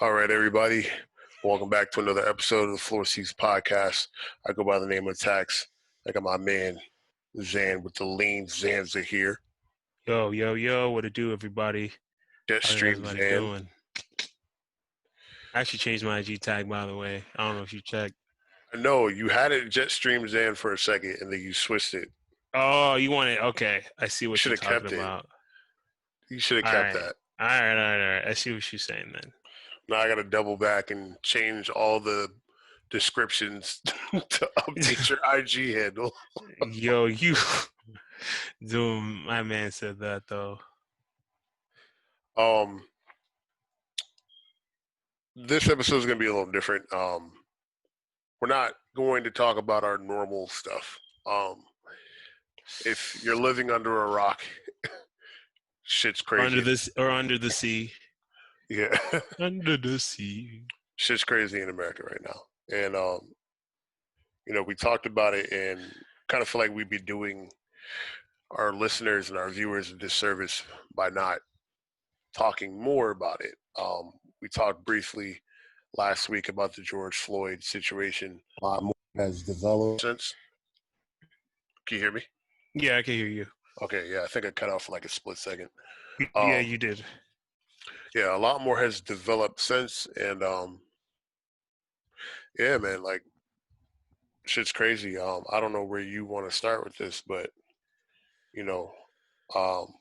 All right, everybody. Welcome back to another episode of the FloorSeats podcast. I go by the name of Tax. I got my man, Zan, with the lean Zanza here. Yo, what it do, everybody? How's Jetstream everybody Zan. doing? I actually changed my IG tag, by the way. I don't know if you checked. I know you had it Jetstream Zan for a second, and then you switched it. Oh, you want it? Okay, I see You what should you're have talking kept it. about. You should have All kept right, that. all right. I see what you're saying then. Now I got to double back and change all the descriptions to update your IG handle. Yo, you, dude, my man said that though. Um, this episode is going to be a little different. We're not going to talk about our normal stuff. If you're living under a rock, shit's crazy. Under the sea. Yeah, Under the sea. shit's crazy in America right now, and we talked about it, and kind of feel like we'd be doing our listeners and our viewers a disservice by not talking more about it. We talked briefly last week about the George Floyd situation. A lot more has developed since. Can you hear me? Yeah, I can hear you. Okay, yeah, I think I cut off for like a split second. Yeah, you did. Yeah, a lot more has developed since, and yeah, man, like shit's crazy. I don't know where you want to start with this, but you know, um,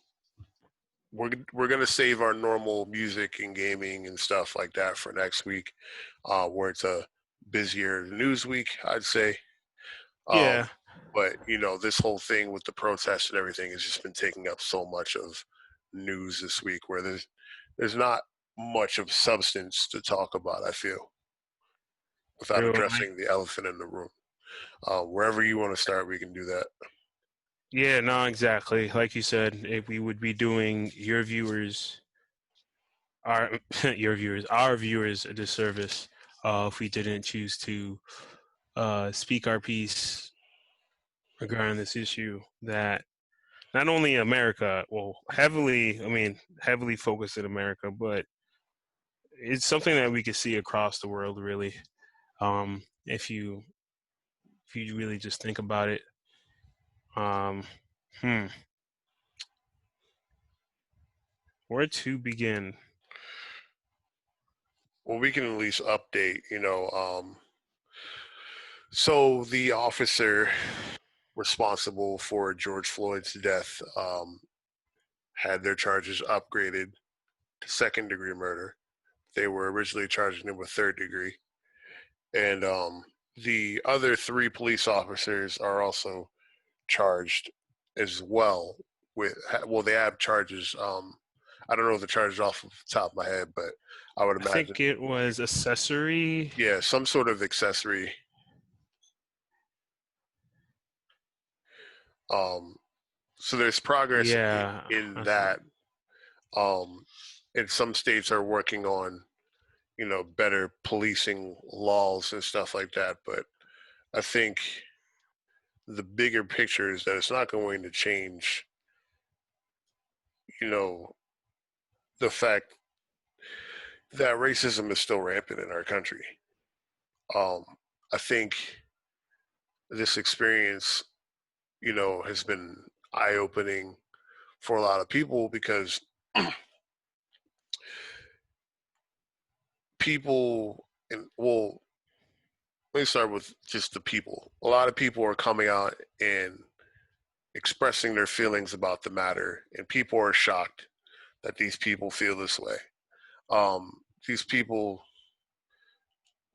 we're gonna save our normal music and gaming and stuff like that for next week, where it's a busier news week, I'd say. Yeah. But this whole thing with the protests and everything has just been taking up so much of news this week, where there's not much of substance to talk about, I feel, without addressing the elephant in the room. Wherever you want to start, we can do that. Yeah, no, exactly. Like you said, if we would be doing your viewers, our viewers a disservice if we didn't choose to speak our piece regarding this issue that not only America, heavily focused in America, but it's something that we could see across the world, really. If you really just think about it. Where to begin? Well, we can at least update, so the officer responsible for George Floyd's death had their charges upgraded to second-degree murder. They were originally charging him with third degree. And the other three police officers are also charged as well they have charges. I don't know the charges off the top of my head, but I would imagine. I think it was accessory. Yeah, some sort of accessory. So there's progress in that. And some states are working on, better policing laws and stuff like that. But I think the bigger picture is that it's not going to change, the fact that racism is still rampant in our country. I think this experience, has been eye-opening for a lot of people because let me start with just the people. A lot of people are coming out and expressing their feelings about the matter, and people are shocked that these people feel this way. These people,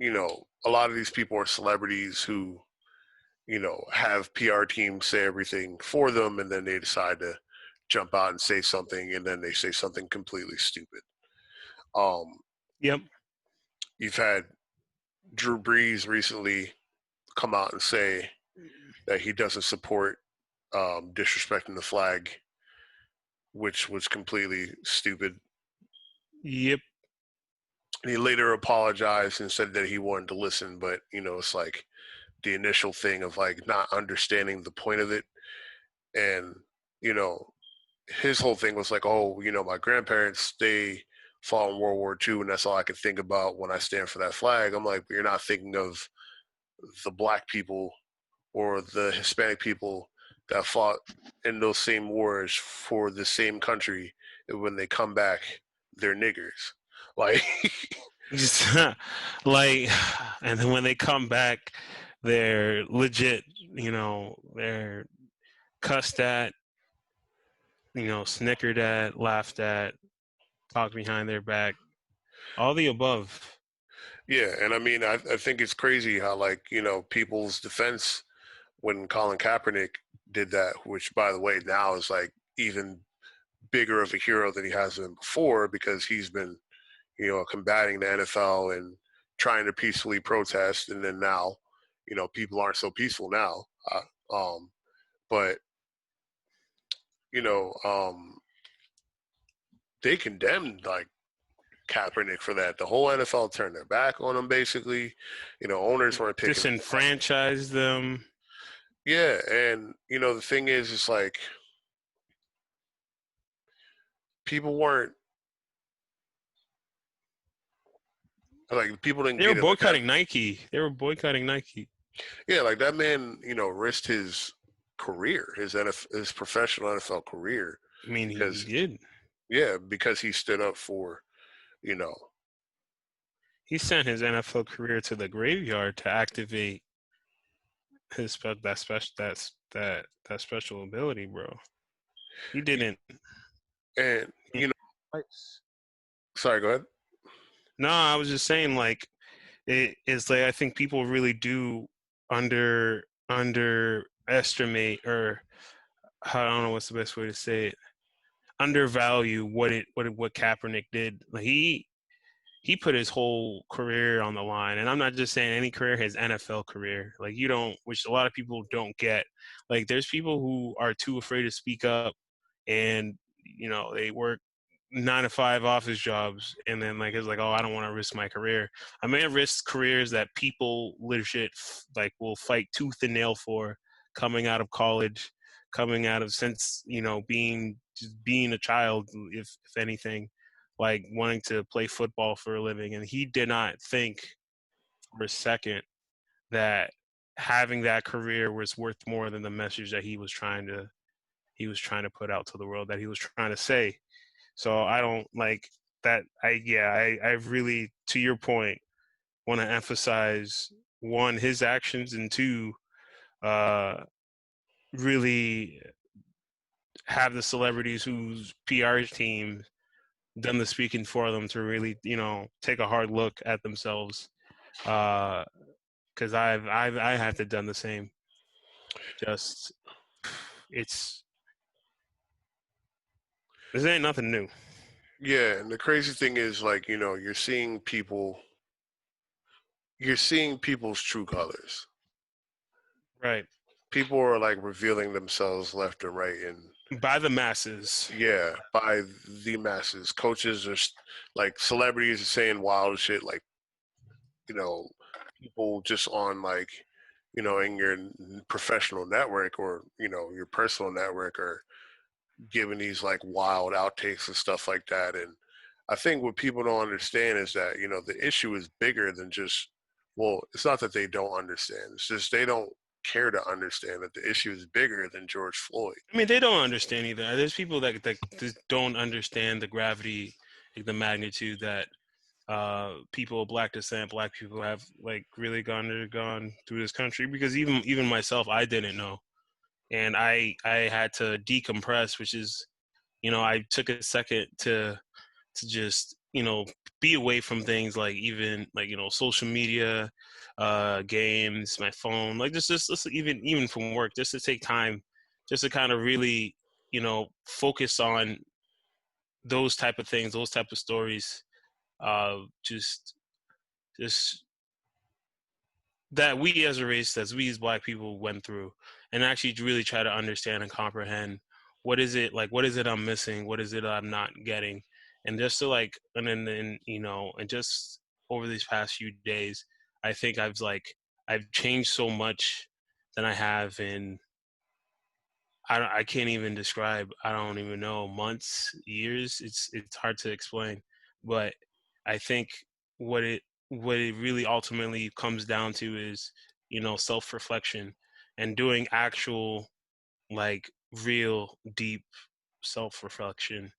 a lot of these people are celebrities who, have PR teams say everything for them, and then they decide to jump out and say something, and then they say something completely stupid. Yep. You've had Drew Brees recently come out and say that he doesn't support disrespecting the flag, which was completely stupid. Yep. And he later apologized and said that he wanted to listen, but it's like the initial thing of like not understanding the point of it. And his whole thing was like, oh, my grandparents, they fought in World War II, and that's all I can think about when I stand for that flag. I'm like, but you're not thinking of the black people or the Hispanic people that fought in those same wars for the same country, and when they come back, they're niggers. Like, Just like, and then when they come back, they're legit. They're cussed at, snickered at, laughed at, talked behind their back, all the above. yeah, and I mean, I think it's crazy how, like, people's defense when Colin Kaepernick did that, which, by the way, now is like even bigger of a hero than he has been before, because he's been, combating the NFL and trying to peacefully protest, and then now, people aren't so peaceful now. But you know, they condemned, like, Kaepernick for that. The whole NFL turned their back on him, basically. Owners weren't picking. Disenfranchise them. Yeah, and the thing is, it's like people weren't like people didn't They were get it like that. boycotting Nike. They were boycotting Nike. Yeah, like that man, risked his career, his professional NFL career, I mean, he because did. yeah, because he stood up for, you know, He sent his NFL career to the graveyard to activate that special ability, bro. He didn't. and he- sorry, go ahead. No, I was just saying, like, it's like I think people really do underestimate, or I don't know what's the best way to say it, undervalue what Kaepernick did. Like, he put his whole career on the line, and I'm not just saying any career, his NFL career. Like, you don't, which a lot of people don't get. Like, there's people who are too afraid to speak up, and they work 9 to 5 office jobs, and then, like, it's like, oh, I don't want to risk my career. I may risk careers that people legit like will fight tooth and nail for, coming out of college, coming out of, since being a child, if anything, like wanting to play football for a living. And he did not think for a second that having that career was worth more than the message that he was trying to put out to the world, that he was trying to say. So I don't like that. I really, to your point, want to emphasize, one, his actions, and two, uh, really have the celebrities whose PR team done the speaking for them to really, take a hard look at themselves. Because I have to done the same. Just, it's this ain't nothing new. Yeah, and the crazy thing is, like, you're seeing people's true colors. Right. People are, like, revealing themselves left and right, and By the masses. yeah, by the masses. Coaches are like, celebrities are saying wild shit, like, you know, people just on, like, in your professional network, or your personal network, are giving these, like, wild outtakes and stuff like that. And I think what people don't understand is that, the issue is bigger than just, well, it's not that they don't understand. It's just they don't care to understand that the issue is bigger than George Floyd. I mean, they don't understand either. There's people that just don't understand the gravity, like the magnitude that people of black descent, black people have, like, really gone through this country. Because even myself, I didn't know, and I had to decompress, which is, I took a second to just, be away from things, like, even, like, social media, games, my phone, like, just even from work, just to take time, just to kind of really, focus on those type of things, those type of stories, just just that we as a race, as we as black people went through, and actually really try to understand and comprehend, what is it I'm missing, what is it I'm not getting. And just to, like, and then and just over these past few days, I think I've changed so much than I have in, I can't even describe, I don't even know, months, years. It's hard to explain, But I think what it what it really ultimately comes down to is, self-reflection and doing actual, like, real deep self-reflection.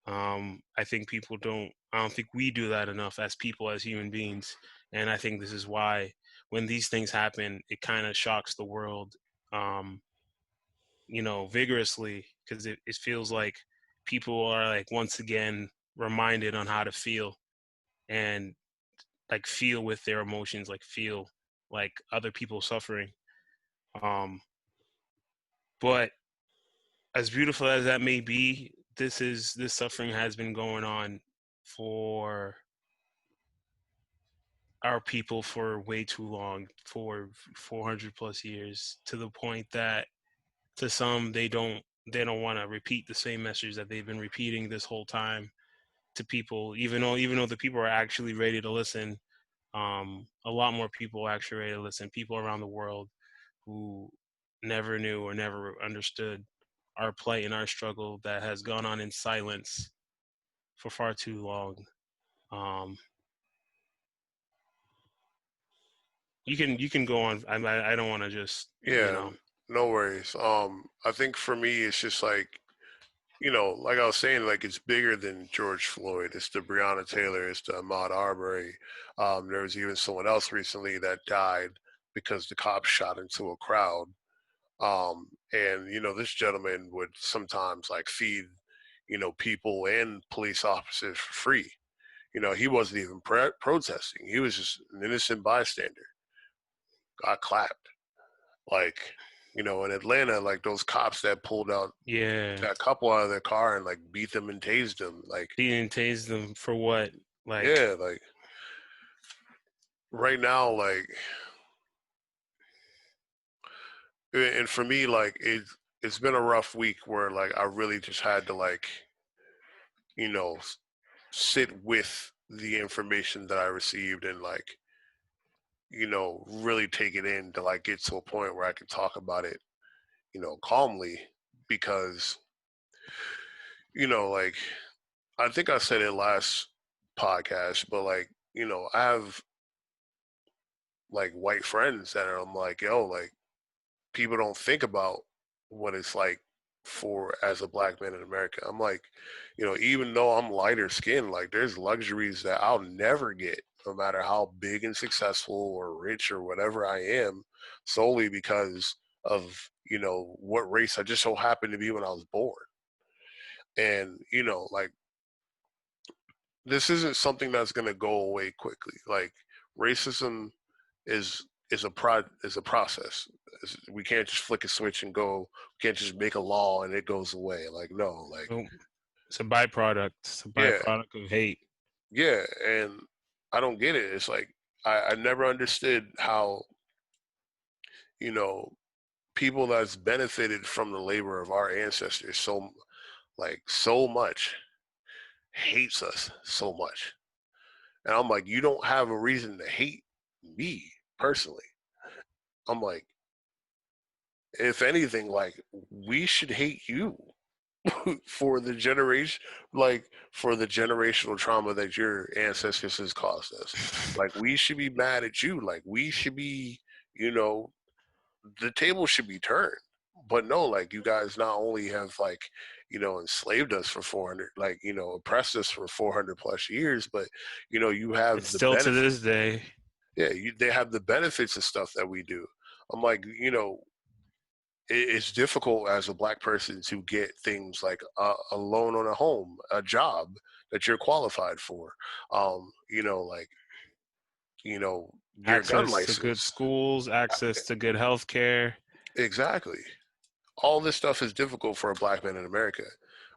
I don't think we do that enough as people, as human beings. And I think this is why when these things happen, it kind of shocks the world, um, vigorously, because it feels like people are, like, once again reminded on how to feel, and, like, feel with their emotions, like, feel like other people suffering. Um, but as beautiful as that may be, this suffering has been going on for our people for way too long, for 400 plus years, to the point that to some they don't want to repeat the same message that they've been repeating this whole time to people, even though the people are actually ready to listen. A lot more people are actually ready to listen. People around the world who never knew or never understood our plight and our struggle that has gone on in silence for far too long. Um, you can go on. I don't want to just, Yeah, no worries. I think for me, it's just like, like I was saying, like it's bigger than George Floyd. It's the Breonna Taylor, it's the Ahmaud Arbery. There was even someone else recently that died because the cops shot into a crowd. And this gentleman would sometimes like feed, people and police officers for free. He wasn't even protesting. He was just an innocent bystander. Got clapped. Like, in Atlanta, like those cops that pulled out Yeah, that couple out of their car and like beat them and tased them. Like, he didn't tase them for what? Like, yeah, like right now, like, and for me, like it's been a rough week where like I really just had to like, you know, sit with the information that I received and like, really take it in to like get to a point where I can talk about it, calmly because, like I think I said it last podcast, but like, I have like white friends that are, I'm like, yo, like people don't think about what it's like for as a black man in America. I'm like, even though I'm lighter skinned, like there's luxuries that I'll never get, no matter how big and successful or rich or whatever I am, solely because of, what race I just so happened to be when I was born. And, like this isn't something that's going to go away quickly. Like racism is a process. We can't just flick a switch and go. We can't just make a law and it goes away. Like no, like oh, it's a byproduct. It's a yeah, byproduct of hate. yeah, and I don't get it. It's like I never understood how you know people that's benefited from the labor of our ancestors so much hates us so much. And I'm like, you don't have a reason to hate me personally. I'm like, if anything, like we should hate you for the generation, like for the generational trauma that your ancestors has caused us. Like we should be mad at you. Like we should be, you know, the table should be turned. But no, like you guys not only have like, enslaved us for 400, like, oppressed us for 400 plus years, but, you It's have the still to benefit. this day. Yeah, they have the benefits of stuff that we do. I'm like, it's difficult as a black person to get things like a loan on a home, a job that you're qualified for, like your gun Access to good license. schools, access to good health care. Exactly. All this stuff is difficult for a black man in America,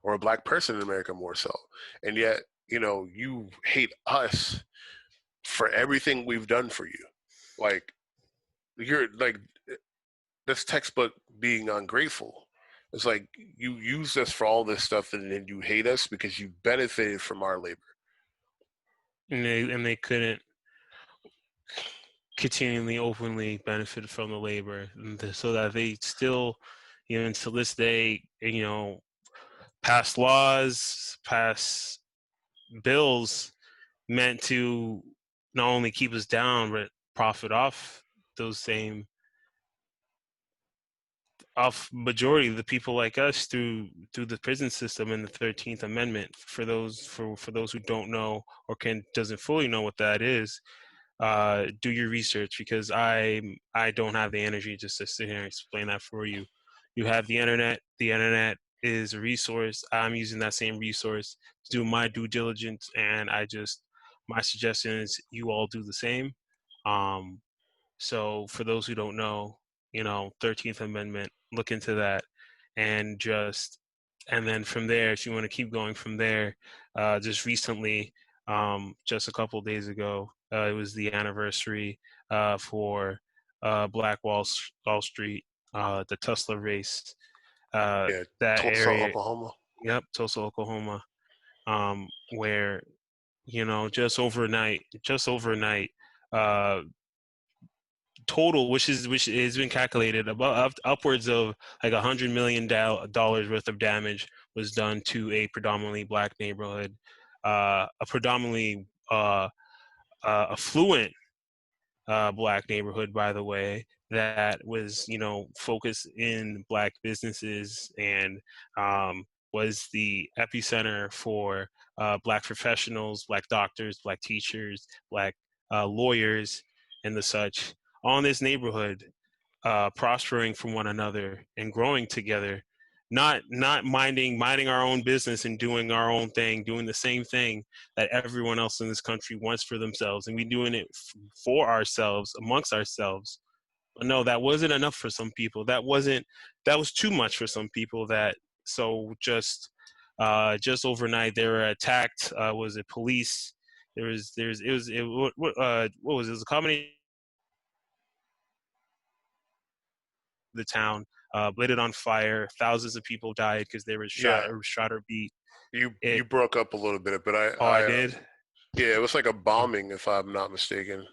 or a black person in America more so, and yet you hate us for everything we've done for you. Like you're like that's textbook being ungrateful. It's like you use us for all this stuff and then you hate us because you benefited from our labor. And they couldn't continually openly benefit from the labor, so that they still, until this day, pass laws, pass bills meant to not only keep us down but profit off those same off majority of the people like us through the prison system and the 13th Amendment. For those who don't know or can doesn't fully know what that is, do your research, because I don't have the energy just to sit here and explain that for you. You have the internet. The internet is a resource. I'm using that same resource to do my due diligence, and my suggestion is you all do the same. Um, so for those who don't know, 13th Amendment, look into that, and and then from there, if you want to keep going from there, just recently, just a couple days ago, it was the anniversary for Wall Street, the Tesla race, Yeah, that Tulsa, area. Oklahoma. Yep, Tulsa, Oklahoma, where just overnight, uh, total, which has been calculated, about upwards of like $100 million worth of damage was done to a predominantly black neighborhood, a predominantly affluent black neighborhood, by the way, that was focused in black businesses, and was the epicenter for black professionals, black doctors, black teachers, black lawyers, and the such on this neighborhood, prospering from one another and growing together, not minding our own business and doing our own thing, doing the same thing that everyone else in this country wants for themselves, and we doing it for ourselves, amongst ourselves. But no, that wasn't enough for some people. That was too much for some people. That so just overnight they were attacked. Was it police? There's it was it, what was it? It was a combination the town, lit it on fire. Thousands of people died because they were Yeah, shot or beat. you It. broke up a little bit, but Oh, I did. yeah, it was like a bombing, if I'm not mistaken.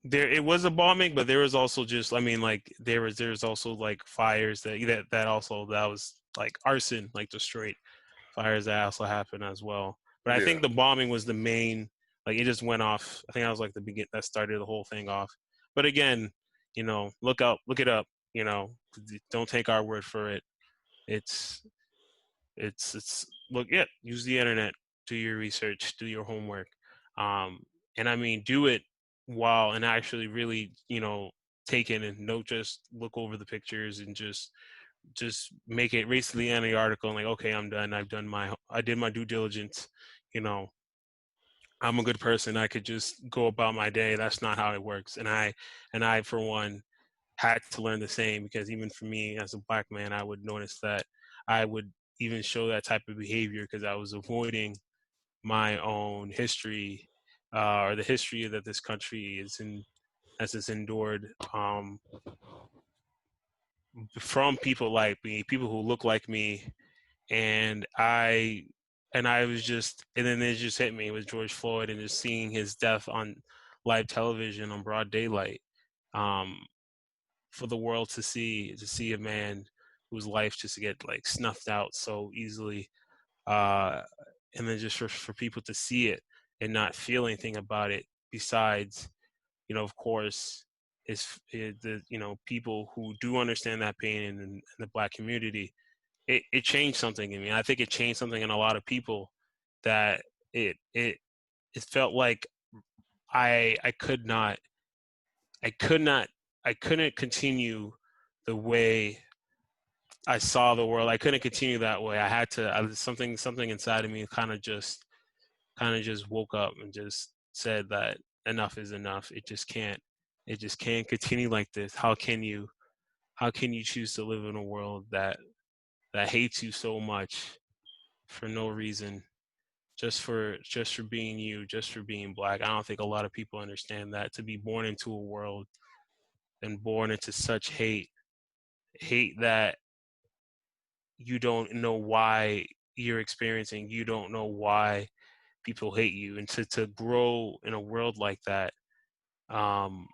There, it was a bombing, but there was also just, I mean, like there's also like fires that was like arson, like the straight fires that also happened as well. But I Yeah, think the bombing was the main, like it just went off. I think that was like the begin that started the whole thing off. But again, look it up. You know, don't take our word for it. It's it's look, yeah, use the internet, do your research, do your homework, um and I mean do it while and actually really take in and don't just look over the pictures and just make it race to the end of the article and like, okay, I'm done, I did my due diligence, you know I'm a good person, I could just go about my day. That's not how it works. And I for one had to learn the same, because even for me as a black man, I would notice that I would even show that type of behavior because I was avoiding my own history, or the history that this country has endured, from people like me, people who look like me, and I was just, and then it just hit me with George Floyd and just seeing his death on live television on broad daylight. Um, for the world to see a man whose life just get like snuffed out so easily, uh and then just for people to see it and not feel anything about it besides, of course, is the people who do understand that pain in the black community. It changed something in me. I think it changed something in a lot of people, that it it felt like I could not, I could not, I couldn't continue the way I saw the world. I couldn't continue that way. I had to. Something inside of me kind of just woke up and just said that enough is enough. It just can't. It just can't continue like this. How can you? How can you choose to live in a world that hates you so much for no reason, just for being you, just for being black? I don't think a lot of people understand that, to be born into a world and born into such hate that you don't know why you're experiencing, you don't know why people hate you, and to grow in a world like that, um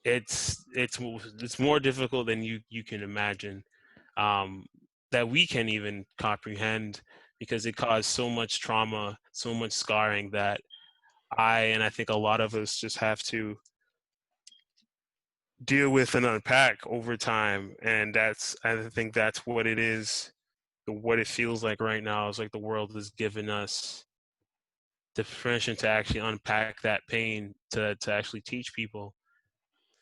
it's more difficult than you can imagine, um that we can even comprehend, because it caused so much trauma, so much scarring that and I think a lot of us just have to deal with and unpack over time. And I think that's what it is. What it feels like right now is like the world has given us the permission to actually unpack that pain to actually teach people.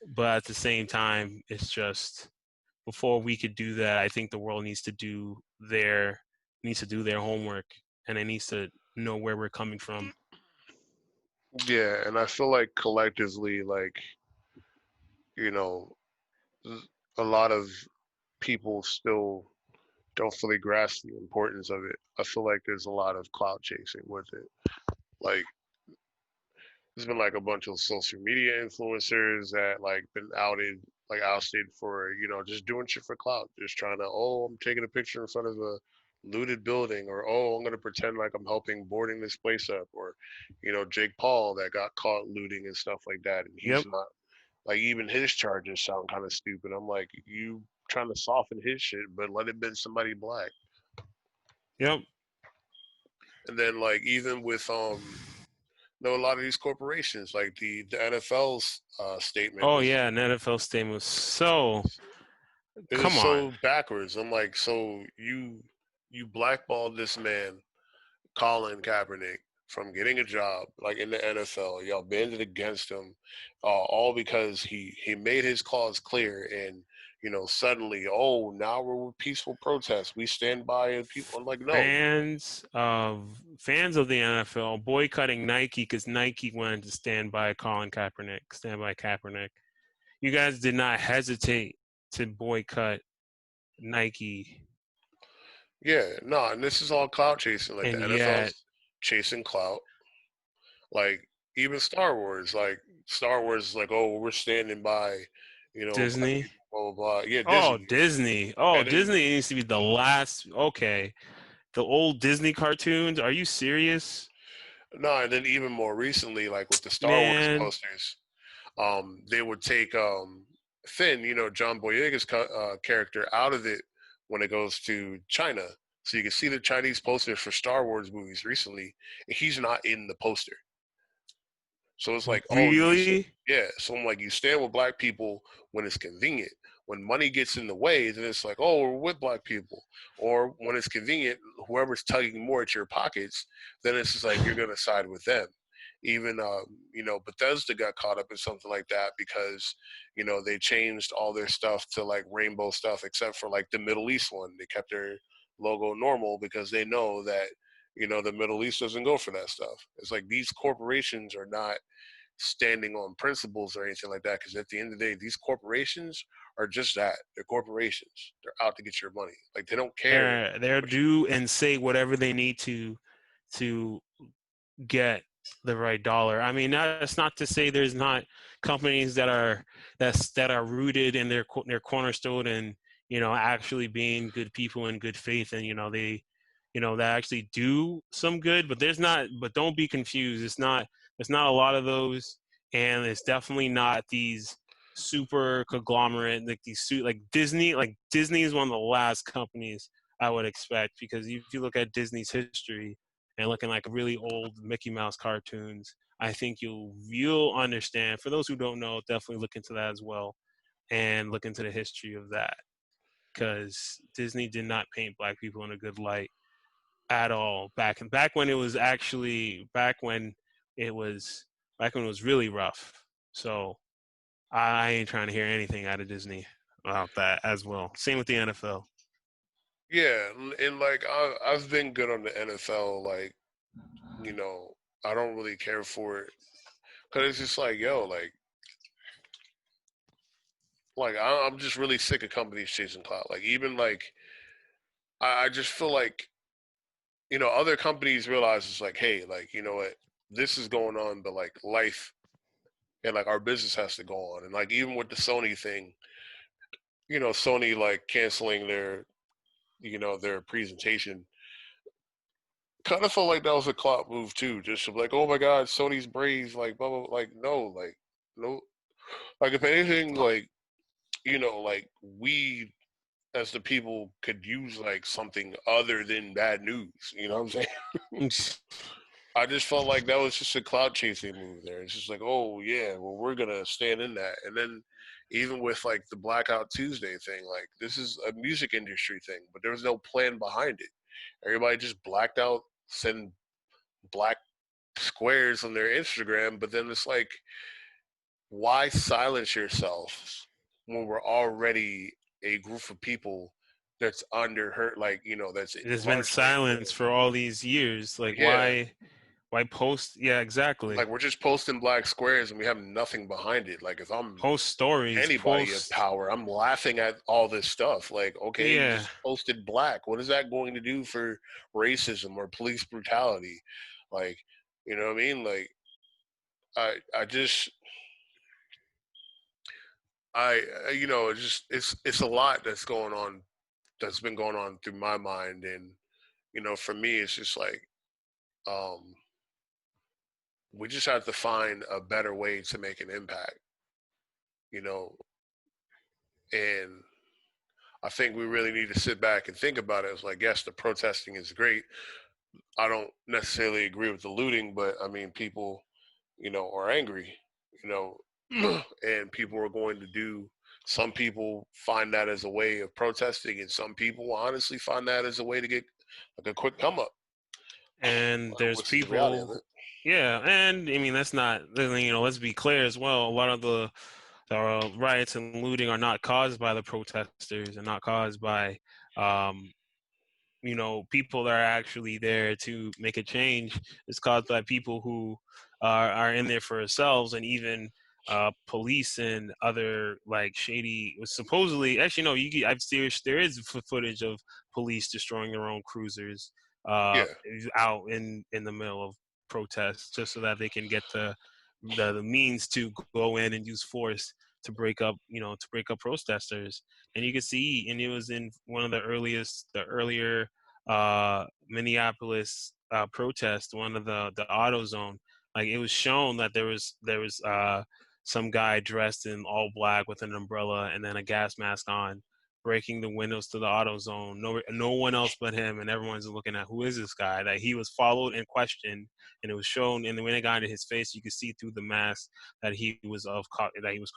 But at the same time, it's just before we could do that, I think the world needs to do their homework, and it needs to know where we're coming from. Yeah, and I feel like collectively, like, you know, a lot of people still don't fully grasp the importance of it. I feel like there's a lot of cloud chasing with it. Like, there's been like a bunch of social media influencers that like been ousted for, just doing shit for clout, just trying to, oh, I'm taking a picture in front of a looted building, or oh, I'm gonna pretend like I'm helping boarding this place up, or, Jake Paul that got caught looting and stuff like that, and he's Yep. not, like, even his charges sound kind of stupid. I'm like, you trying to soften his shit, but let it been somebody black. Yep. And then like even with a lot of these corporations, like the NFL's statement Oh was, yeah, an NFL statement was so. it was Come on, so backwards. I'm like, so you blackballed this man, Colin Kaepernick, from getting a job like in the NFL. Y'all banded against him, all because he made his cause clear. And suddenly, oh, now we're with peaceful protests. We stand by, and people. I'm like, no. fans of the NFL boycotting Nike because Nike wanted to stand by Kaepernick. You guys did not hesitate to boycott Nike, Yeah, no, and this is all clout chasing. Like the and yet NFL's chasing clout. Like even Star Wars, is like, oh, we're standing by, black Disney. people, blah blah blah. Yeah, Disney, Disney. Oh, and then Disney needs to be the last. Okay, the old Disney cartoons. Are you serious, no, and then even more recently, like with the Star Wars man? posters, they would take Finn, John Boyega's character, out of it when it goes to China. So you can see the Chinese posters for Star Wars movies recently, and he's not in the poster. So it's like, oh, Really? yeah. So I'm like, you stand with black people when it's convenient. When money gets in the way, then it's like, oh, we're with black people. Or when it's convenient, whoever's tugging more at your pockets, then it's just like you're gonna side with them. Even Bethesda got caught up in something like that because they changed all their stuff to like rainbow stuff, except for like the Middle East one. They kept their logo normal because they know that the Middle East doesn't go for that stuff. It's like these corporations are not standing on principles or anything like that. Because at the end of the day, these corporations are just that. They're corporations. They're out to get your money. Like they don't care They're what you do and say whatever they need to get the right dollar. I mean, that's not to say there's not companies that are rooted in their cornerstone and actually being good people in good faith, and they that actually do some good. But don't be confused. It's not a lot of those, and it's definitely not these super conglomerate like Disney. Like Disney is one of the last companies I would expect, because if you look at Disney's history and looking like really old Mickey Mouse cartoons, I think you'll understand. For those who don't know, definitely look into that as well, and look into the history of that, because Disney did not paint black people in a good light at all back when it was actually back when it was really rough. So I ain't trying to hear anything out of Disney about that as well. Same with the NFL. Yeah, and like I've been good on the NFL. Like you know, I don't really care for it because it's just like, yo, like I'm just really sick of companies chasing clout. Like even like I just feel like other companies realize it's like, hey, like you know what, this is going on, but like life and like our business has to go on. And like even with the Sony thing, Sony like canceling their presentation, kind of felt like that was a clout move too. Just like, oh my god, Sony's brave, like blah blah. Like no, like no, like if anything, like like we as the people could use like something other than bad news. You know what I'm saying? I just felt like that was just a cloud chasing move there. It's just like, oh yeah, well we're gonna stand in that. And then even with like the Blackout Tuesday thing, like this is a music industry thing, but there was no plan behind it. Everybody just blacked out, send black squares on their Instagram, but then it's like, why silence yourself when we're already a group of people that's under hurt, like that's There's been largely silence for all these years. Like, yeah. why post? Yeah, exactly. Like we're just posting black squares and we have nothing behind it. Like if I'm Post stories, anybody of post. power, I'm laughing at all this stuff. Like, okay, you Yeah, just posted black. What is that going to do for racism or police brutality? Like, you know what I mean? Like I just it's just it's a lot that's going on, that's been going on through my mind. And for me it's just like um we just have to find a better way to make an impact, you know and I think we really need to sit back and think about it. It's like, yes, the protesting is great. I don't necessarily agree with the looting, but I mean, people, are angry, you know, and people are going to do. Some people find that as a way of protesting, and some people honestly find that as a way to get like a quick come up, and there's which is the reality of people. it. Yeah, and I mean that's not. Let's be clear as well. A lot of the riots and looting are not caused by the protesters and not caused by um, people that are actually there to make a change. Is caused by people who are in there for themselves, and even police and other like shady. Supposedly, actually, no. I've seen there is footage of police destroying their own cruisers uh, Yeah. out in the middle of protests, just so that they can get the means to go in and use force to break up, to break up protesters. And you can see, and it was in one of the earlier Minneapolis protest, one of the auto zone. Like it was shown that there was some guy dressed in all black with an umbrella and then a gas mask on, breaking the windows to the auto zone. No one else but him, and everyone's looking at who is this guy. That he was followed and questioned, and it was shown. And when it got into his face, you could see through the mask that that he was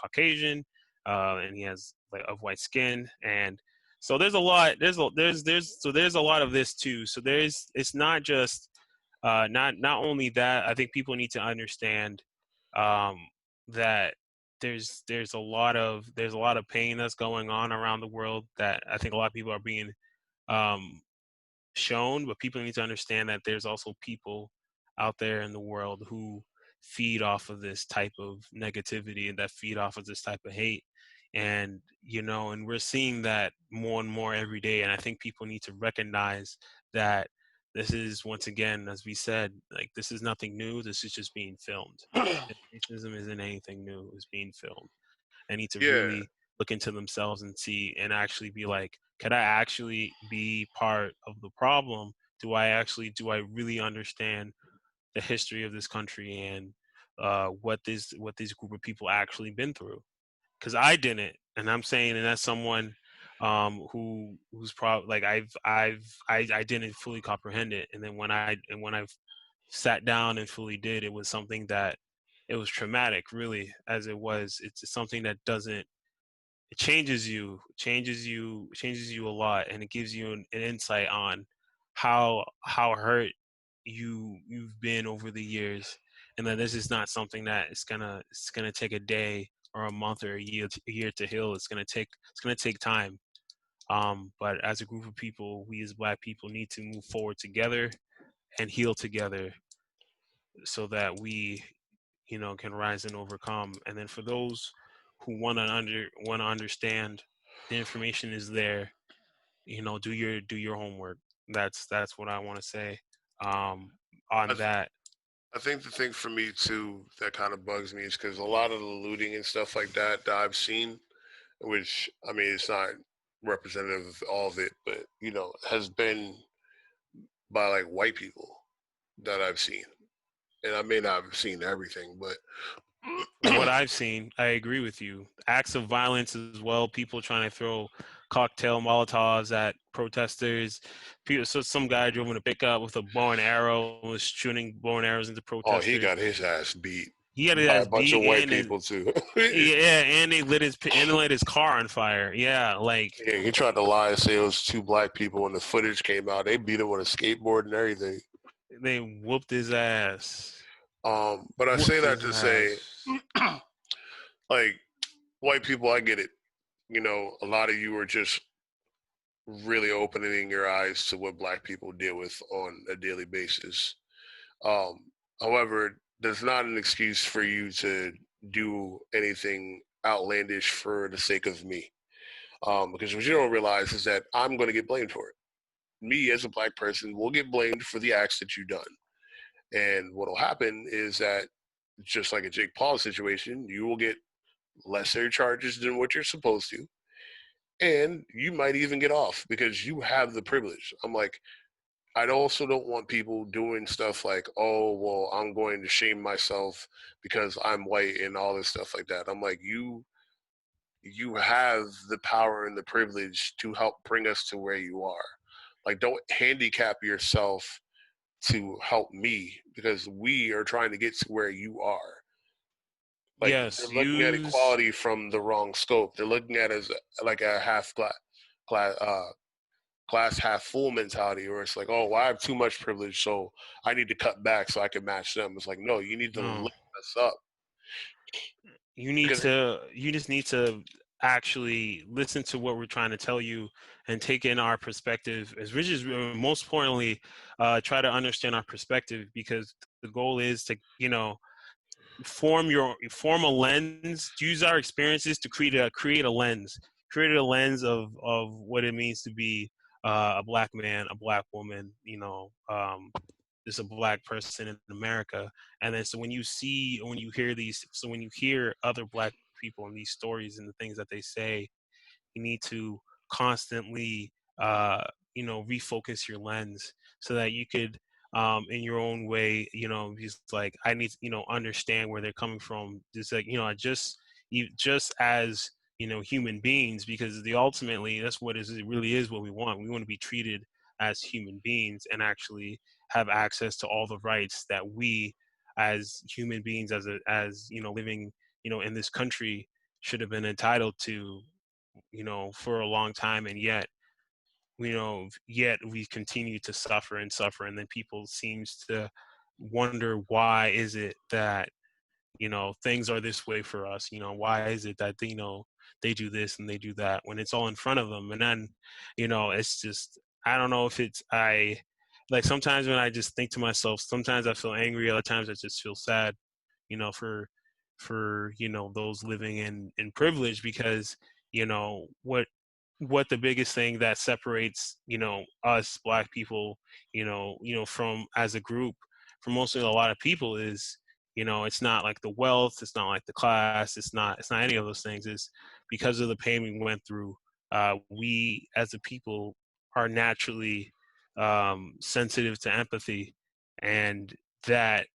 Caucasian, and he has like of white skin. And so there's a lot. There's a lot of this too. So it's not just not only that. I think people need to understand um, that there's a lot of pain that's going on around the world that I think a lot of people are being um, shown, but people need to understand that there's also people out there in the world who feed off of this type of negativity and that feed off of this type of hate. And and we're seeing that more and more every day. And I think people need to recognize that this is, once again, as we said, like this is nothing new. This is just being filmed. Racism isn't anything new. It's being filmed. They need to Yeah. really look into themselves and see and actually be like, could I actually be part of the problem? Do I really understand the history of this country and what this group of people actually been through? Because I didn't, and I'm saying, and that's someone who's probably like I didn't fully comprehend it, and then when I've sat down and fully did, it was something that it was traumatic, really, as it was. It's something that doesn't it changes you a lot, and it gives you an insight on how hurt you've been over the years, and that this is not something that it's gonna take a day or a month or a year to heal. It's gonna take time. But as a group of people, we as Black people need to move forward together and heal together, so that we can rise and overcome. And then for those who want to understand, the information is there. Do your homework. That's what I want to say um I, on th- that. I think the thing for me too that kind of bugs me is because a lot of the looting and stuff like that I've seen, which I mean it's not representative of all of it, but has been by like white people that I've seen, and I may not have seen everything, but From what I've seen, I agree with you. Acts of violence as well, people trying to throw cocktail Molotovs at protesters. People, so some guy drove in a pickup with a bow and arrow, was shooting bow and arrows into Oh, he protesters. got his ass beat He had his by a ass bunch of beat, white and his, people too. yeah, and they lit his car on fire. Yeah, like Yeah, he tried to lie and say it was two black people when the footage came out. They beat him with a skateboard and everything. they whooped his ass. But I say Whooped that his to say, ass. like, white people, I get it. You know, a lot of you are just really opening your eyes to what black people deal with on a daily basis. However, that's not an excuse for you to do anything outlandish for the sake of me. Because what you don't realize is that I'm going to get blamed for it. Me as a black person will get blamed for the acts that you've done. And what will happen is that, just like a Jake Paul situation, you will get lesser charges than what you're supposed to. And you might even get off because you have the privilege. I'm like, I also don't want people doing stuff like, oh, well, I'm going to shame myself because I'm white and all this stuff like that. I'm like, you have the power and the privilege to help bring us to where you are. Like, don't handicap yourself to help me because we are trying to get to where you are. Like, they're Yes, looking at use equality from the wrong scope. They're looking at it as like a glass, glass half full mentality, where it's like, oh, well, I have too much privilege, so I need to cut back so I can match them. It's like, no, you need to no. lift us up because You just need to actually listen to what we're trying to tell you and take in our perspective as rich as most importantly try to understand our perspective because the goal is to form a lens, use our experiences to create a lens of what it means to be a black man, a black woman, just a black person in America. And then so when you hear these, so when you hear other black people and these stories and the things that they say, you need to constantly refocus your lens so that you could in your own way just like I need to understand where they're coming from, just like just as human beings, because the ultimately that's what is it really is what we want to be treated as human beings and actually have access to all the rights that we as human beings as living in this country should have been entitled to for a long time. And yet we continue to suffer and suffer. And then people seems to wonder, why is it that, things are this way for us? Why is it that, they do this and they do that when it's all in front of them? And then, it's just, I don't know if it's, like sometimes when I just think to myself, sometimes I feel angry, other times I just feel sad, for those living in privilege, because you know what what the biggest thing that separates us black people from as a group from mostly a lot of people is it's not like the wealth, it's not like the class, it's not any of those things. It's because of the pain we went through. We as a people are naturally sensitive to empathy, and that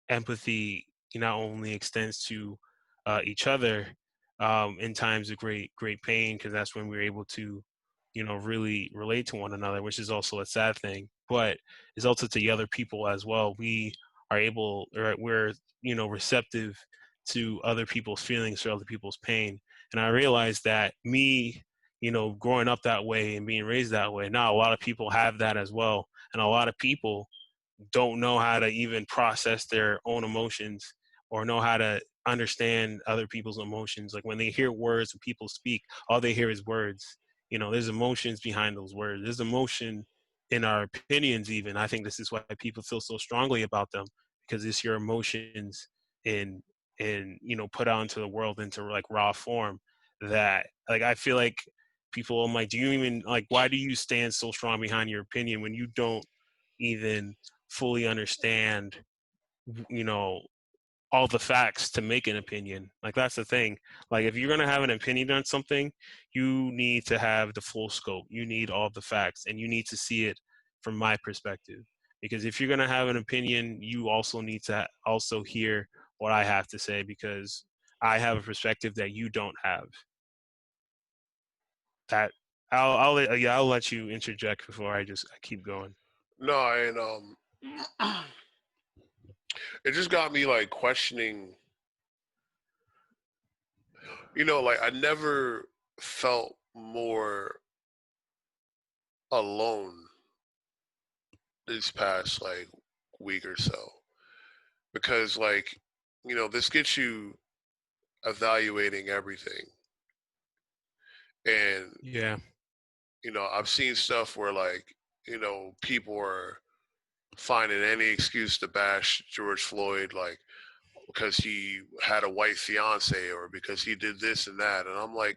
empathy not only extends to each other in times of great pain, because that's when we're able to really relate to one another, which is also a sad thing, but it's also to the other people as well. We are able, or we're receptive to other people's feelings or other people's pain. And I realized that me growing up that way and being raised that way, now a lot of people have that as well, and a lot of people don't know how to even process their own emotions or know how to understand other people's emotions. Like when they hear words, when people speak, all they hear is words. There's emotions behind those words. There's emotion in our opinions even. I think this is why people feel so strongly about them, because it's your emotions in put out into the world into like raw form, that like I feel like people, I'm like, do you even like, why do you stand so strong behind your opinion when you don't even fully understand you know all the facts to make an opinion? Like that's the thing. Like if you're going to have an opinion on something, you need to have the full scope, you need all the facts, and you need to see it from my perspective. Because if you're going to have an opinion, you also need to also hear what I have to say, because I have a perspective that you don't have. That I'll let you interject before I keep going. No, and it just got me like questioning. Like I never felt more alone this past like week or so because this gets you evaluating everything. And Yeah. I've seen stuff where people are finding any excuse to bash George Floyd, like because he had a white fiance or because he did this and that. And I'm like,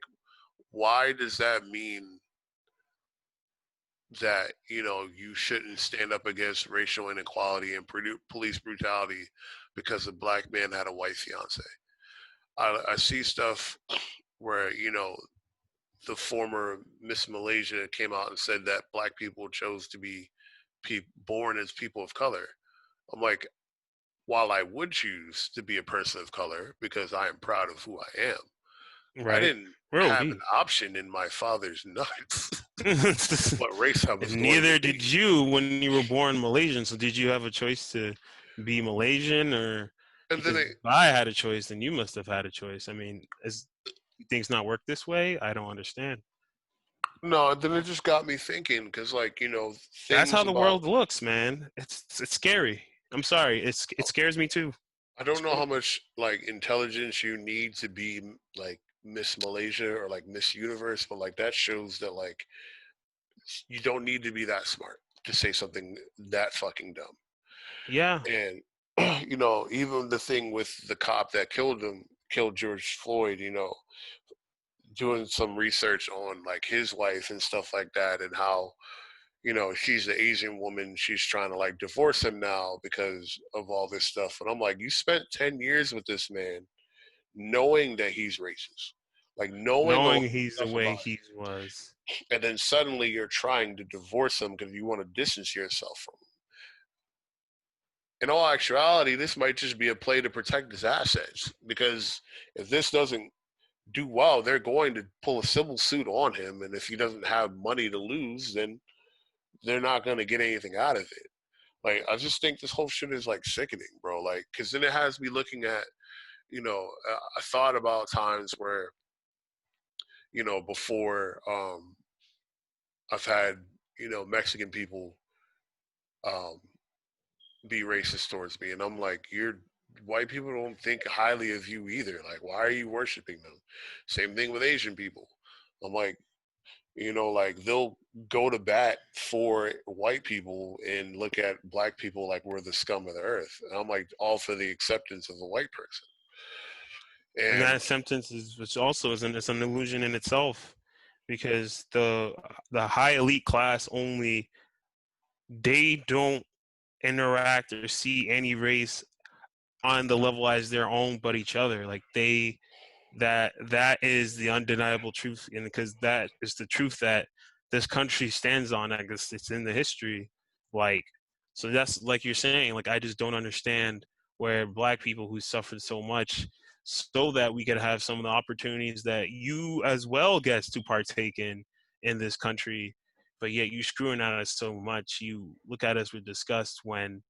why does that mean that you shouldn't stand up against racial inequality and police brutality because a black man had a white fiance? I see stuff where the former Miss Malaysia came out and said that black people chose to be born as people of color. I'm like, while I would choose to be a person of color because I am proud of who I am, I Right. didn't Bro, have an D. option in my father's nuts And what race I was going to neither be. did you when you were born Malaysian. So did you have a choice to be Malaysian, or And then because if I had a choice, then you must have had a choice. I mean, as things not work this way, I don't understand. no, then it just got me thinking because, That's how things the about world looks, man. It's scary. I'm sorry. It scares me too. I don't know how much intelligence you need to be like Miss Malaysia or like Miss Universe, but that shows that you don't need to be that smart to say something that fucking dumb. Yeah. And even the thing with the cop that killed George Floyd, doing some research on his wife and stuff like that, and how she's the Asian woman, she's trying to divorce him now because of all this stuff. And I'm like, you spent 10 years with this man knowing that he's racist, knowing all Knowing this he's the stuff way about he was. him, and then suddenly you're trying to divorce him because you want to distance yourself from him. In all actuality, this might just be a play to protect his assets, because if this doesn't do well, they're going to pull a civil suit on him, and if he doesn't have money to lose, then they're not going to get anything out of it. I just think this whole shit is sickening, bro. Because then it has me looking at, I thought about times where, before I've had, Mexican people um, be racist towards me, and I'm like, you're white people don't think highly of you either. Why are you worshiping them? Same thing with Asian people. I'm like, they'll go to bat for white people and look at black people like we're the scum of the earth. And I'm like, all for the acceptance of the white person. And And that sentence is, which also is it's an illusion in itself, because the high elite class only, they don't interact or see any race on the level as their own but each other. Like that is the undeniable truth, and because that is the truth that this country stands on. I guess it's in the history. Like, so that's like you're saying, like, I just don't understand where black people who suffered so much so that we could have some of the opportunities that you as well gets to partake in this country, but yet you screwing at us so much. You look at us with disgust when,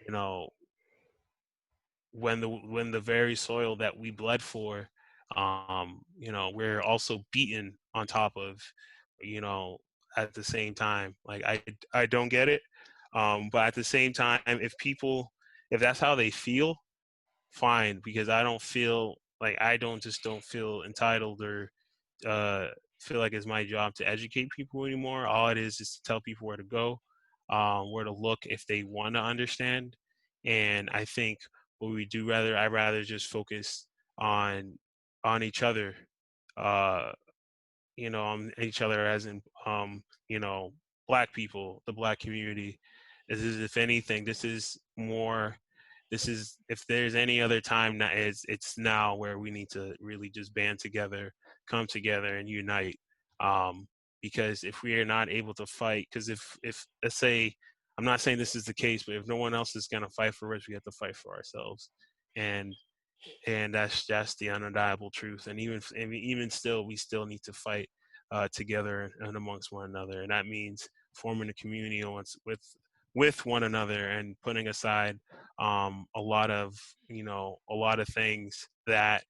you know, when the very soil that we bled for, we're also beaten on top of, you know, at the same time. Like, I don't get it. But at the same time, if that's how they feel, fine, because I don't feel like, I don't feel entitled or uh, feel like it's my job to educate people anymore. All it is to tell people where to go, where to look if they want to understand. And I think I'd rather just focus on each other, uh, on each other as in, you know, black people, the black community. This is, if anything, this is, if there's any other time, now it's now where we need to really just band together, come together and unite. Um, because if we are not able to fight, because if let's say, I'm not saying this is the case, but if no one else is going to fight for us, we have to fight for ourselves. And that's the undeniable truth. And even still, we still need to fight together and amongst one another, and that means forming a community with one another and putting aside a lot of a lot of things that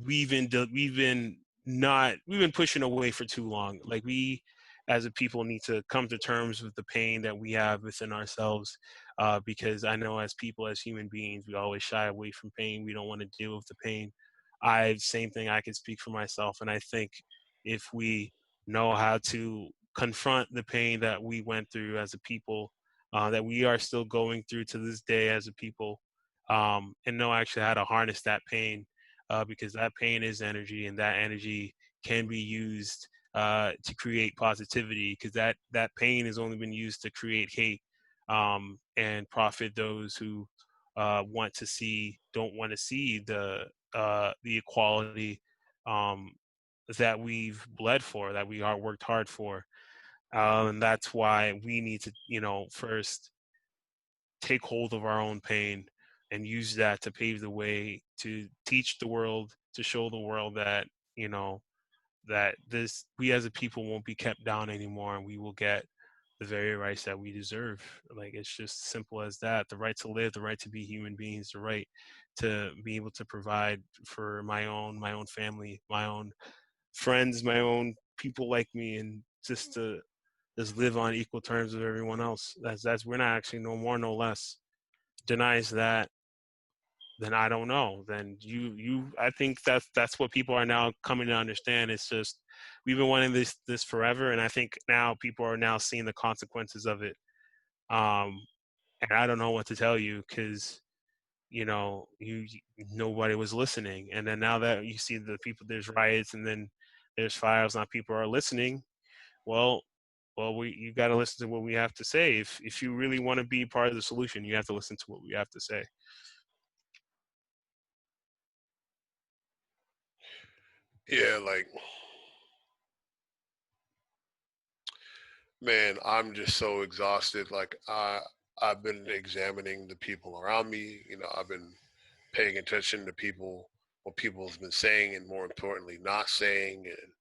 we've been not we've been pushing away for too long. Like we as a people need to come to terms with the pain that we have within ourselves, because I know as people, as human beings, we always shy away from pain. We don't want to deal with the pain. I Same thing, I can speak for myself, and I think if we know how to confront the pain that we went through as a people, that we are still going through to this day as a people, and know actually how to harness that pain, because that pain is energy, and that energy can be used to create positivity. Because that pain has only been used to create hate, and profit those who don't want to see the equality, um, that we've bled for, that we are worked hard for. And that's why we need to, first take hold of our own pain and use that to pave the way to teach the world, to show the world that, you know, that this we as a people won't be kept down anymore, and we will get the very rights that we deserve. Like it's just simple as that. The right to live, the right to be human beings, the right to be able to provide for my own family, my own friends, my own people like me, and just to just live on equal terms with everyone else. That's we're not actually no more, no less. Denies that, then I don't know. Then I think that's what people are now coming to understand. It's just we've been wanting this forever, and I think now people are now seeing the consequences of it. Um, and I don't know what to tell you because nobody was listening, and then now that you see the people, there's riots, and then there's fires, now people are listening. Well, you got to listen to what we have to say. If you really want to be part of the solution, you have to listen to what we have to say. Yeah, like, man, I'm just so exhausted. Like, I've been examining the people around me. I've been paying attention to what people have been saying, and more importantly, not saying. And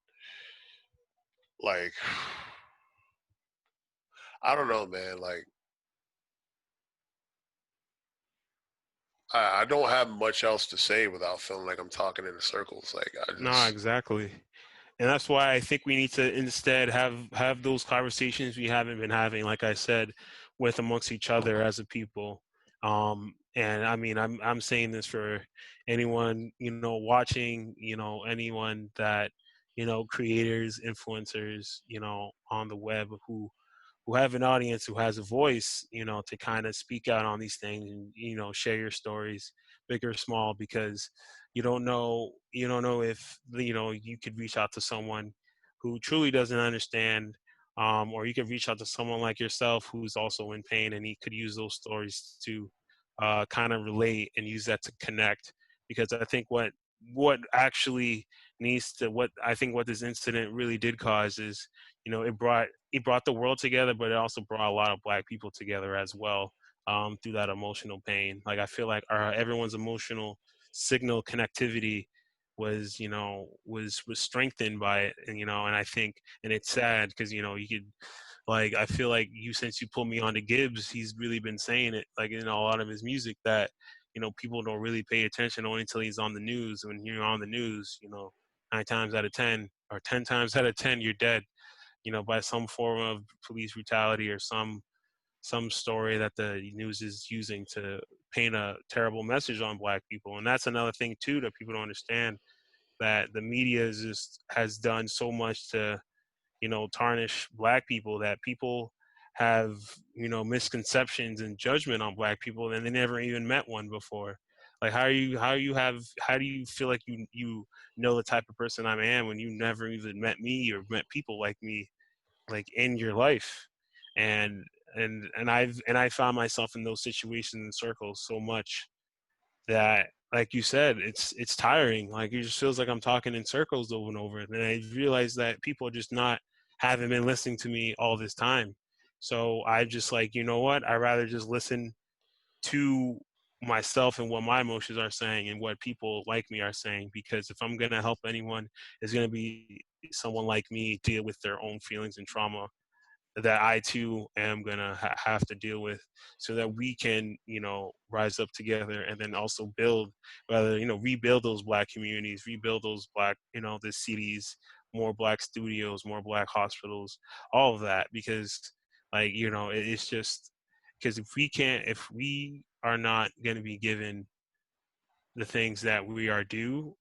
like, I don't know, man. Like, I don't have much else to say without feeling like I'm talking in circles. Like, I No, just, exactly. And that's why I think we need to instead have those conversations we haven't been having, like I said, with amongst each other as a people. And I mean, I'm saying this for anyone watching, anyone that creators, influencers, on the web who have an audience, who has a voice, to kind of speak out on these things and share your stories, big or small, because you don't know if you could reach out to someone who truly doesn't understand, or you could reach out to someone like yourself who's also in pain, and he could use those stories to kind of relate and use that to connect. Because I think what actually what I think what this incident really did cause is, it brought the world together, but it also brought a lot of Black people together as well, through that emotional pain. Like I feel like everyone's emotional signal connectivity was strengthened by it, and I think, and it's sad because you could, like, I feel like since you put me on to Gibbs, he's really been saying it, like, in a lot of his music, that people don't really pay attention only until he's on the news. When you're on the news, 9 times out of 10 or 10 times out of 10 you're dead, by some form of police brutality or some story that the news is using to paint a terrible message on Black people. And that's another thing too that people don't understand, that the media has done so much to tarnish Black people, that people have misconceptions and judgment on Black people, and they never even met one before. Like how do you feel like you know the type of person I am when you never even met me or met people like me, like, in your life? And I found myself in those situations and circles so much that, like you said, it's tiring. Like, it just feels like I'm talking in circles over and over. And I realized that people are just not haven't been listening to me all this time. So I just, like, you know what? I rather just listen to myself and what my emotions are saying and what people like me are saying. Because if I'm gonna help anyone, it's gonna be someone like me deal with their own feelings and trauma that I too am gonna have to deal with, so that we can, rise up together and then also build, whether rebuild those black communities, rebuild those black, the cities, more black studios, more black hospitals, all of that, because it's just because if we are not going to be given the things that we are due,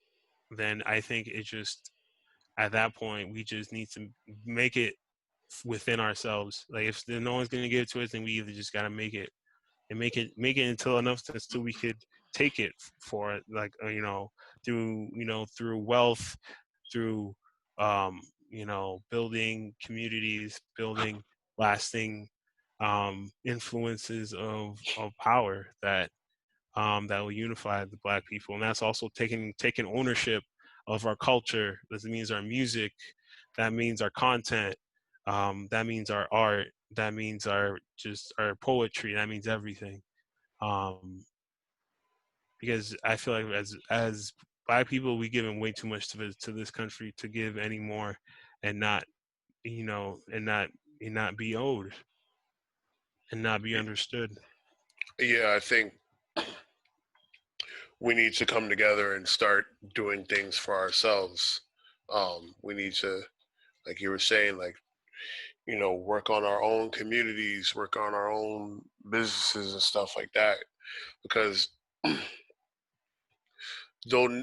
then I think it just at that point we just need to make it within ourselves. Like if no one's gonna give it to us, then we either just gotta make it and make it until enough until we could take it for it. Like through wealth, through building communities, building lasting influences of power that will unify the black people, and that's also taking ownership of our culture. That means our music, that means our content, that means our art, that means our poetry, that means everything. Um, because I feel like as black people, we giving way too much to this country to give any more, and not and not be owed and not be understood. Yeah, I think we need to come together and start doing things for ourselves. We need to, like you were saying, like, work on our own communities, work on our own businesses and stuff like that. Because though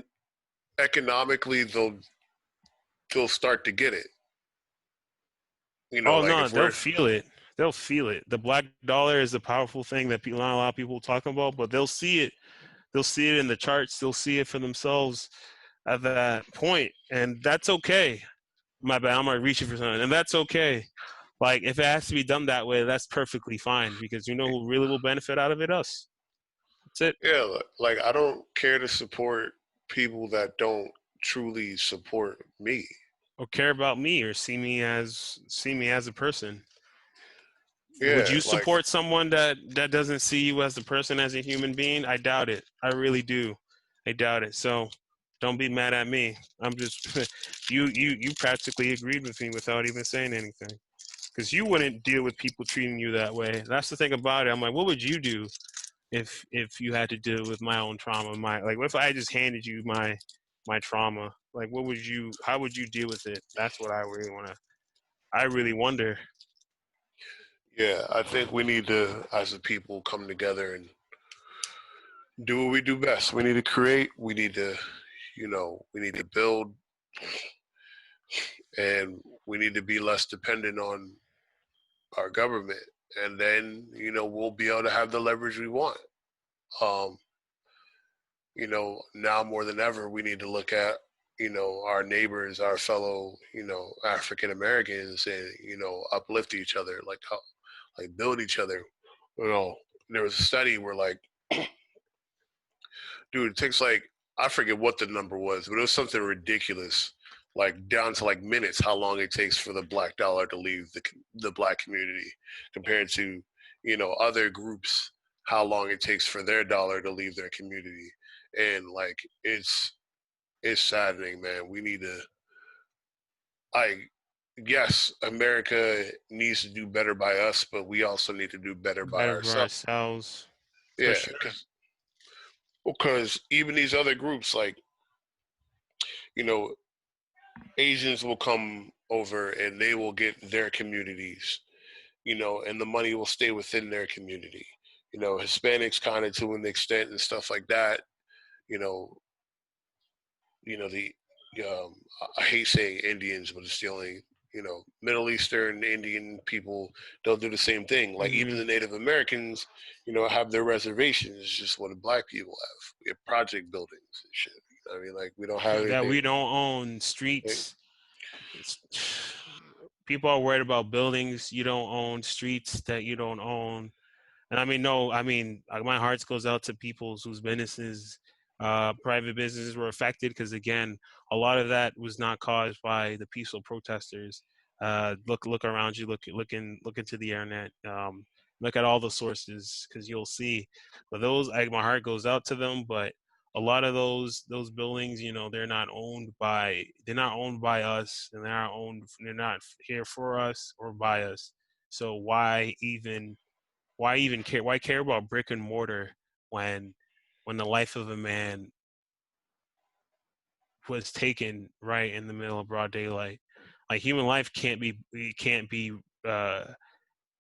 economically they'll start to get it. Oh Like no, if they'll we're feel it. They'll feel it. The black dollar is a powerful thing that not a lot of people talk about, but they'll see it. They'll see it in the charts. They'll see it for themselves at that point, and that's okay. My bad. I'm gonna reaching for something, and that's okay. Like if it has to be done that way, that's perfectly fine, because who really will benefit out of it? Us. That's it. yeah, like I don't care to support people that don't truly support me. Or care about me, or see me as a person. Would Yeah, you like support someone that doesn't see you as a person, as a human being? I doubt it. I really do. I doubt it. So don't be mad at me. I'm just you practically agreed with me without even saying anything. Because you wouldn't deal with people treating you that way. That's the thing about it. I'm like, what would you do if you had to deal with my own trauma? What if I just handed you my trauma? Like how would you deal with it? That's what I really wonder. yeah, I think we need to, as a people, come together and do what we do best. We need to create. We need to, we need to build, and we need to be less dependent on our government. And then, we'll be able to have the leverage we want. Um, now more than ever, we need to look at, our neighbors, our fellow, African Americans, and, uplift each other, like build each other. You know, there was a study where like, dude, it takes like, I forget what the number was, but it was something ridiculous, like down to like minutes, how long it takes for the black dollar to leave the black community compared to, other groups, how long it takes for their dollar to leave their community. And like, it's saddening, man. We need to, I, yes, America needs to do better by us, but we also need to do better by Better for ourselves. ourselves, for Yeah, sure. because even these other groups, like, you know, Asians will come over and they will get their communities, and the money will stay within their community. Hispanics kind of to an extent and stuff like that. You know, the um, I hate saying Indians, but it's the only Middle Eastern Indian people. They'll do the same thing. Like even Hmm. the Native Americans, have their reservations. It's just what the black people have. We have project buildings and shit. I mean, like we don't have That anything. we don't own streets. It's, people are worried about buildings. You don't own streets that you don't own. And I mean, no, I mean, my heart goes out to people whose businesses, private businesses were affected, because again, a lot of that was not caused by the peaceful protesters. Look around you, look into the internet, look at all the sources, because you'll see. But my heart goes out to them. But a lot of those buildings, they're not owned by us, and they're not here for us or by us. So why even care? Why care about brick and mortar when the life of a man was taken right in the middle of broad daylight? Like human life can't be uh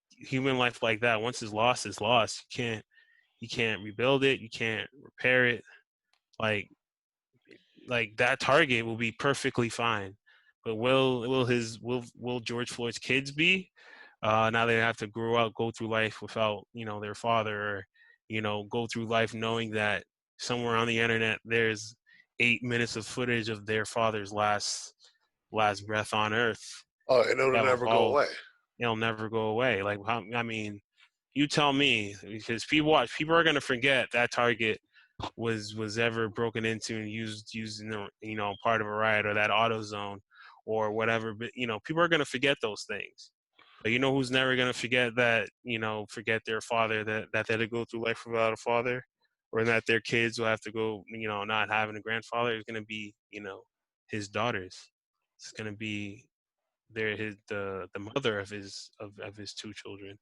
human life like that. Once it's lost, it's lost. You can't rebuild it, you can't repair it. Like that target will be perfectly fine. But will George Floyd's kids be? Now they have to grow up, go through life without their father, or go through life knowing that somewhere on the internet there's 8 minutes of footage of their father's last breath on Earth Oh, and it'll that was never go all away. it'll never go away. Like I mean, you tell me, because people are gonna forget that Target was ever broken into and used in the part of a riot, or that auto zone or whatever. But people are gonna forget those things. But who's never gonna forget that? Forget their father, that they had to go through life without a father, or that their kids will have to go not having a grandfather. It's gonna be his daughters. It's gonna be the mother of his two children.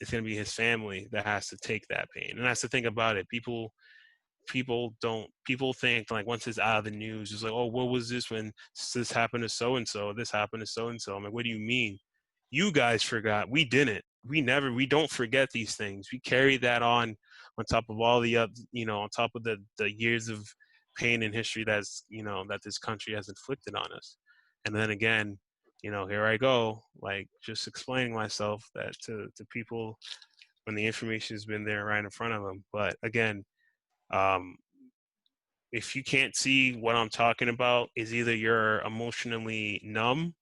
It's going to be his family that has to take that pain, and that's the thing about it. People think, like, once it's out of the news, it's like, oh, what was this when this happened to so and so, this happened to so and so. I'm like, what do you mean? You guys forgot. We didn't. We don't forget these things. We carry that on top of all the on top of the years of pain and history that this country has inflicted on us. And then again, here I go, like, just explaining myself that to people when the information has been there right in front of them. But again, um, if you can't see what I'm talking about, is either you're emotionally numb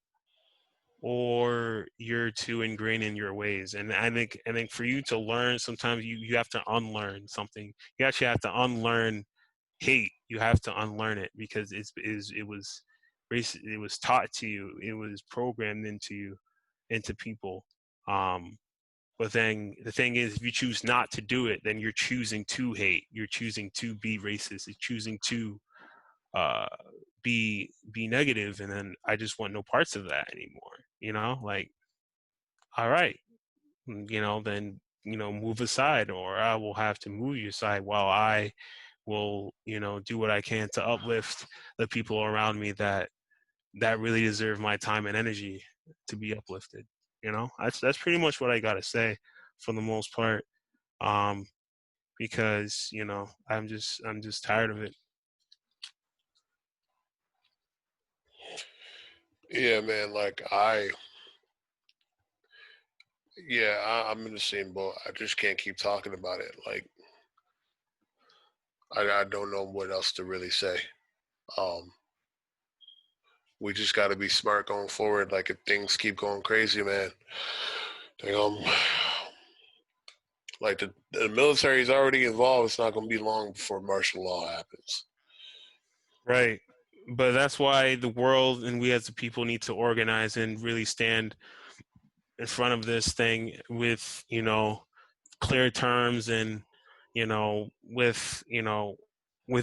or you're too ingrained in your ways. And I think for you to learn, sometimes you have to unlearn something. You actually have to unlearn hate. You have to unlearn it, because it was taught to you. It was programmed into you, into people. But then the thing is, if you choose not to do it, then you're choosing to hate. You're choosing to be racist. You're choosing to uh, be negative. And then I just want no parts of that anymore. Like, all right, then move aside, or I will have to move you aside while I will do what I can to uplift the people around me that really deserve my time and energy to be uplifted. That's pretty much what I gotta say for the most part. Um, because I'm just tired of it. Yeah, man. Yeah, I'm in the same boat. I just can't keep talking about it. Like, I don't know what else to really say. Um, we just got to be smart going forward. Like, if things keep going crazy, man, they, like the military is already involved. It's not going to be long before martial law happens. Right. But that's why the world and we as the people need to organize and really stand in front of this thing with, clear terms, and, with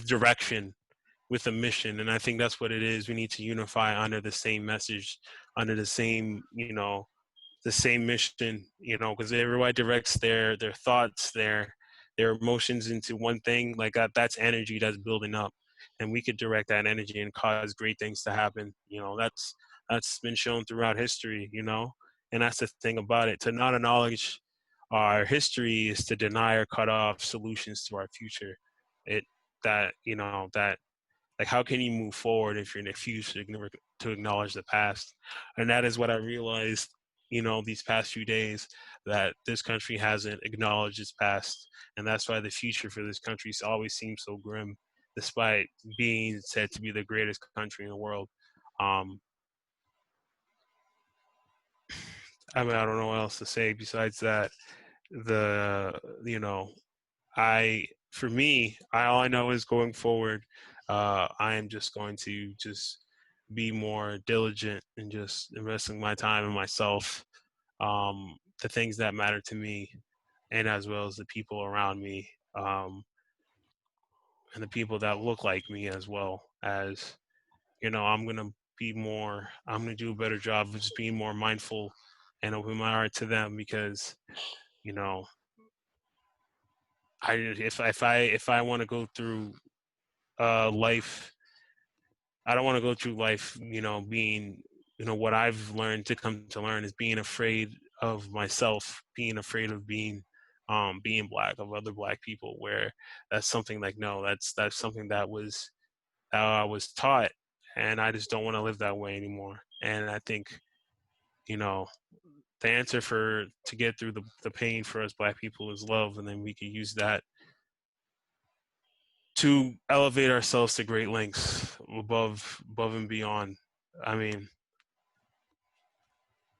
direction, with a mission. And I think that's what it is. We need to unify under the same message, under the same mission, because everybody directs their thoughts, their emotions into one thing. Like that's energy that's building up, and we could direct that energy and cause great things to happen. That's been shown throughout history. And that's the thing about it. To not acknowledge our history is to deny or cut off solutions to our future. It that that like, how can you move forward if you're in a future to acknowledge the past? And that is what I realized, these past few days, that this country hasn't acknowledged its past. And that's why the future for this country always seems so grim, despite being said to be the greatest country in the world. Um, I mean, I don't know what else to say besides that. The, you know, for me, all I know is going forward, I am just going to just be more diligent and just investing my time in myself, the things that matter to me, and as well as the people around me. Um, and the people that look like me as well as, I'm gonna do a better job of just being more mindful and open my heart to them because, you know, if I want to go through life, I don't want to go through life, being, what I've learned to come to learn is being afraid of myself, being afraid of being black, of other black people, where that's something like, no, that's something that was how I was taught, and I just don't want to live that way anymore. And I think, you know, the answer to get through the pain for us black people is love, and then we can use that to elevate ourselves to great lengths above and beyond. I mean,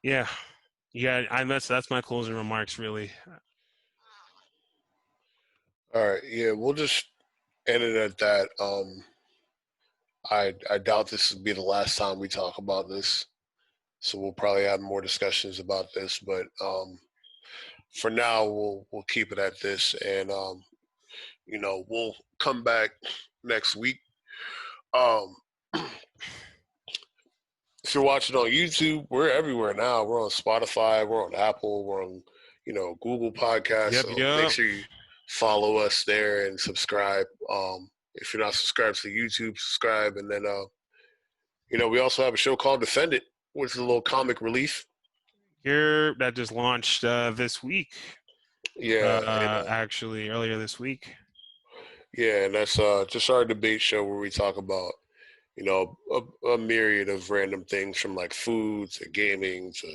yeah, yeah. That's my closing remarks, really. All right, yeah, we'll just end it at that. I doubt this will be the last time we talk about this, so we'll probably have more discussions about this. But for now, we'll keep it at this, and we'll come back next week. Um, if you're watching on YouTube, we're everywhere now. We're on Spotify, we're on Apple, we're on Google Podcasts. Yep, So make yep. sure you follow us there and subscribe. If you're not subscribed to YouTube, subscribe, and then we also have a show called Defend It, which is a little comic relief. Here that just launched this week. Yeah, and Actually, earlier this week. yeah, and that's just our debate show where we talk about a myriad of random things from like food to gaming to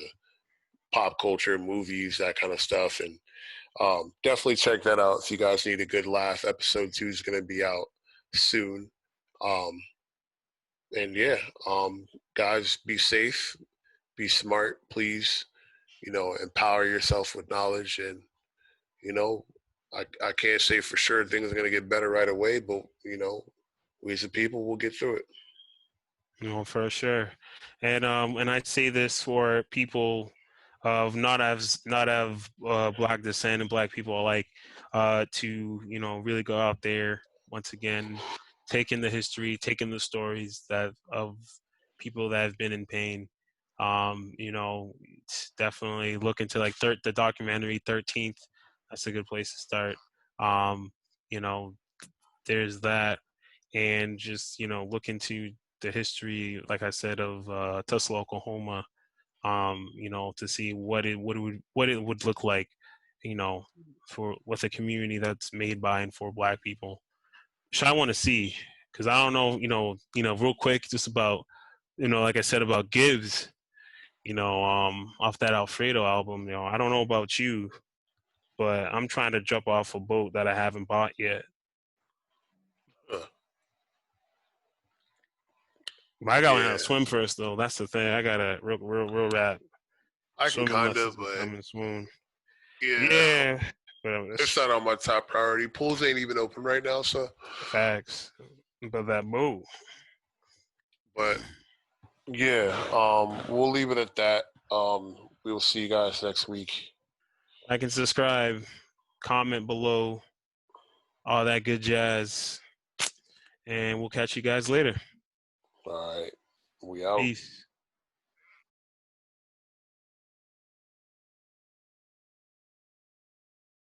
pop culture, movies, that kind of stuff. And definitely check that out if you guys need a good laugh. Episode 2 is going to be out soon. Um, and yeah, guys, be safe, be smart, please. Empower yourself with knowledge. And, I can't say for sure things are going to get better right away, but, we as a people will get through it. For sure. And I say this for people of not of black descent and black people alike, to really go out there once again, taking the history, taking the stories that of people that have been in pain. Definitely look into like the documentary 13th. That's a good place to start. Um, you know, there's that, and just look into the history, like I said, of Tulsa, Oklahoma, to see what it would look like, for with a community that's made by and for black people. Which I want to see, because I don't know, real quick, just about, like I said about Gibbs, off that Alfredo album, I don't know about you, but I'm trying to jump off a boat that I haven't bought yet. Uh, But I gotta learn how to yeah, swim first, though. That's the thing. I gotta real rap. I can Swimming kind of, lessons are but coming soon. yeah, Yeah, but it's that's not on my top priority. Pools ain't even open right now, so. facts. But that boat. But yeah, we'll leave it at that. We will see you guys next week. Like and subscribe, comment below, all that good jazz, and we'll catch you guys later. All right, we out. Peace.